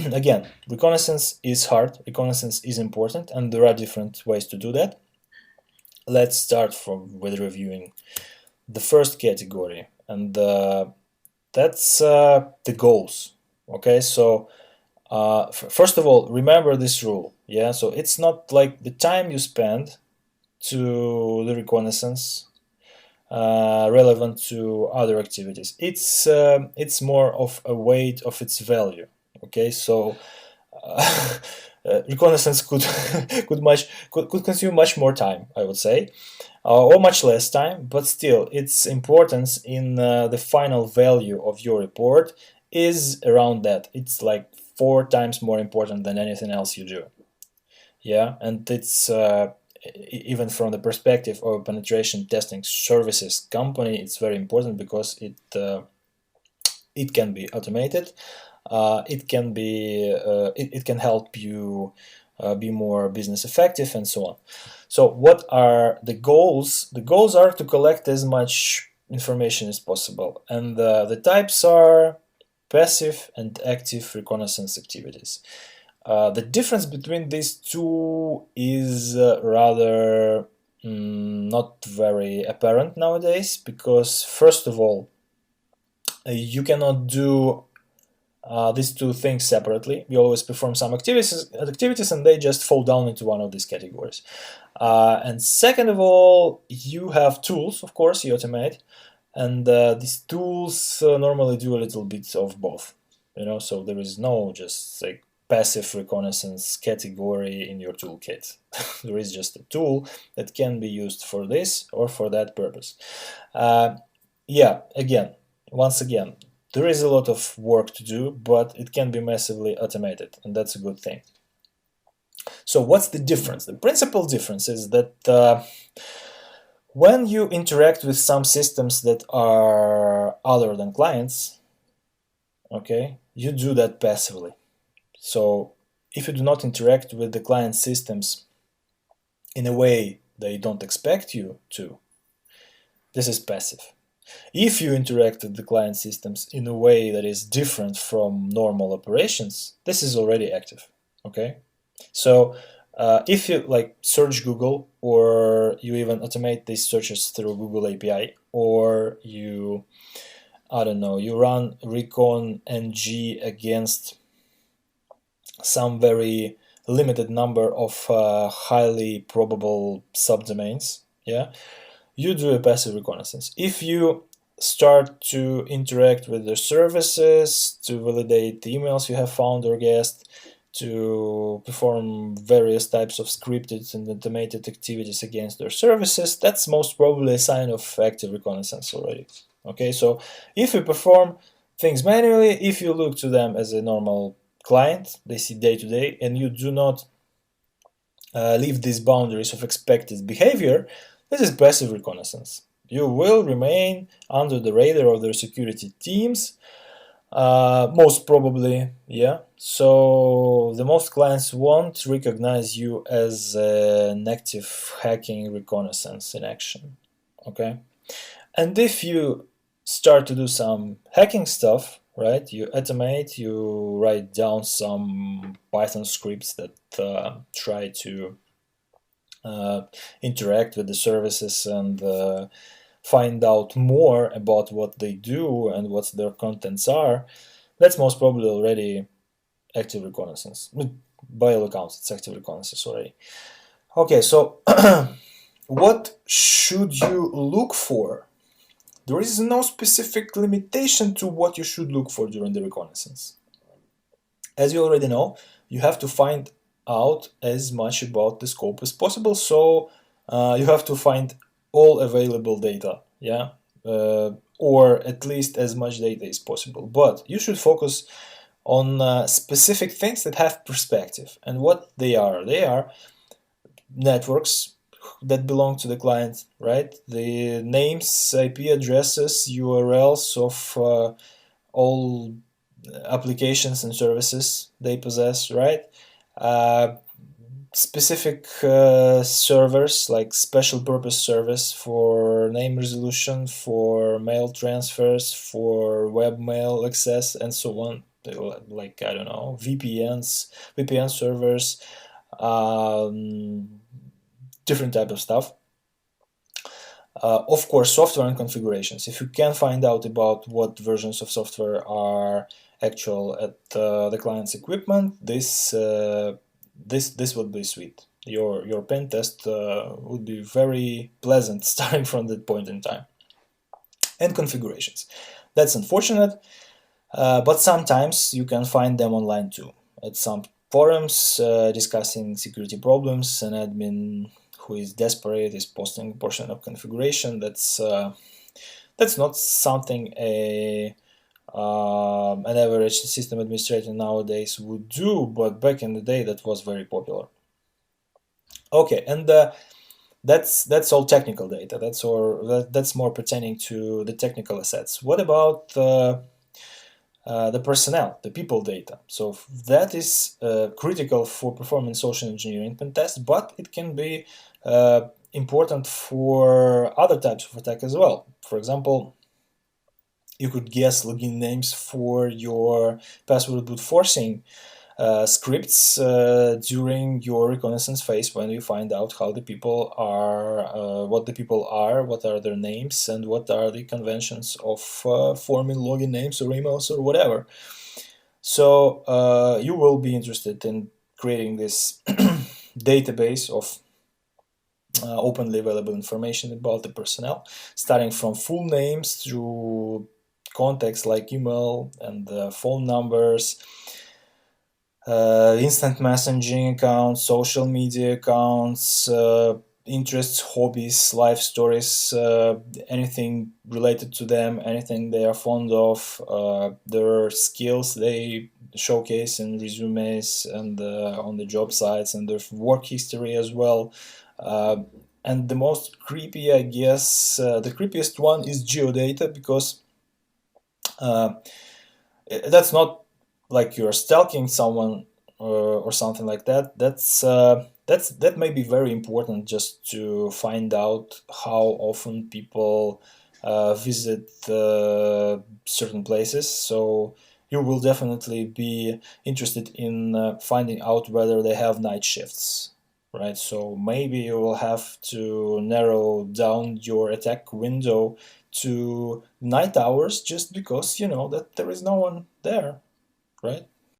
again, reconnaissance is hard, reconnaissance is important, and there are different ways to do that. Let's start with reviewing the first category, and that's the goals. Okay, so first of all, remember this rule. Yeah, so it's not like the time you spend to the reconnaissance relevant to other activities. It's more of a weight of its value. Okay, so reconnaissance could could consume much more time, I would say, or much less time, but still, its importance in the final value of your report is around that. It's like 4 times more important than anything else you do. Yeah, and it's even from the perspective of a penetration testing services company, it's very important because it can be automated. It can help you be more business effective and so on. So what are the goals? The goals are to collect as much information as possible, and the types are passive and active reconnaissance activities. The difference between these two is rather not very apparent nowadays, because first of all, you cannot do these two things separately. You always perform some activities and they just fall down into one of these categories. And second of all, you have tools, of course, you automate, and these tools normally do a little bit of both. So there is no just like passive reconnaissance category in your toolkit. There is just a tool that can be used for this or for that purpose. Yeah, once again, there is a lot of work to do, but it can be massively automated, and that's a good thing. So what's the difference? The principal difference is that when you interact with some systems that are other than clients, okay, you do that passively. So if you do not interact with the client systems in a way they don't expect you to, this is passive. If you interact with the client systems in a way that is different from normal operations, this is already active. Okay, so if you like search Google, or you even automate these searches through Google API, or you, I don't know, you run Recon NG against some very limited number of highly probable subdomains, yeah, you do a passive reconnaissance. If you start to interact with the services, to validate the emails you have found or guessed, to perform various types of scripted and automated activities against their services, that's most probably a sign of active reconnaissance already. Okay, so if you perform things manually, if you look to them as a normal client they see day to day, and you do not leave these boundaries of expected behavior, this is passive reconnaissance. You will remain under the radar of their security teams, most probably, yeah. So the most clients won't recognize you as an active hacking reconnaissance in action, okay? And if you start to do some hacking stuff, right, you automate, you write down some Python scripts that try to interact with the services and find out more about what they do and what their contents are, that's most probably already active reconnaissance. By all accounts, it's active reconnaissance already. Okay, so what should you look for? There is no specific limitation to what you should look for during the reconnaissance. As you already know, you have to find out as much about the scope as possible, so you have to find all available data, yeah, or at least as much data as possible. But you should focus on specific things that have perspective, and what they are networks that belong to the client, right? The names, IP addresses, URLs of all applications and services they possess, right? Specific servers, like special purpose service for name resolution, for mail transfers, for webmail access, and so on. like I don't know, VPN servers, um, different type of stuff. Of course, software and configurations. If you can find out about what versions of software are actual at the client's equipment, this would be sweet. Your pen test would be very pleasant starting from that point in time. And configurations. That's unfortunate, but sometimes you can find them online too. At some forums discussing security problems, an admin who is desperate is posting a portion of configuration. That's not something an average system administrator nowadays would do, but back in the day that was very popular. Okay, and that's all technical data. That's more pertaining to the technical assets. What about the personnel, the people data? So that is critical for performing social engineering pen tests, but it can be important for other types of attack as well. For example, you could guess login names for your password brute forcing scripts during your reconnaissance phase, when you find out how the people are, what the people are, what are their names, and what are the conventions of forming login names or emails or whatever. So you will be interested in creating this database of openly available information about the personnel, starting from full names through contacts like email and phone numbers, instant messaging accounts, social media accounts, interests, hobbies, life stories, anything related to them, anything they are fond of, their skills they showcase in resumes and on the job sites, and their work history as well. And the most creepy, I guess, the creepiest one is geodata, because uh, that's not like you're stalking someone or something like that. That may be very important just to find out how often people visit certain places. So you will definitely be interested in finding out whether they have night shifts, right? So maybe you will have to narrow down your attack window to night hours, just because you know that there is no one there, right?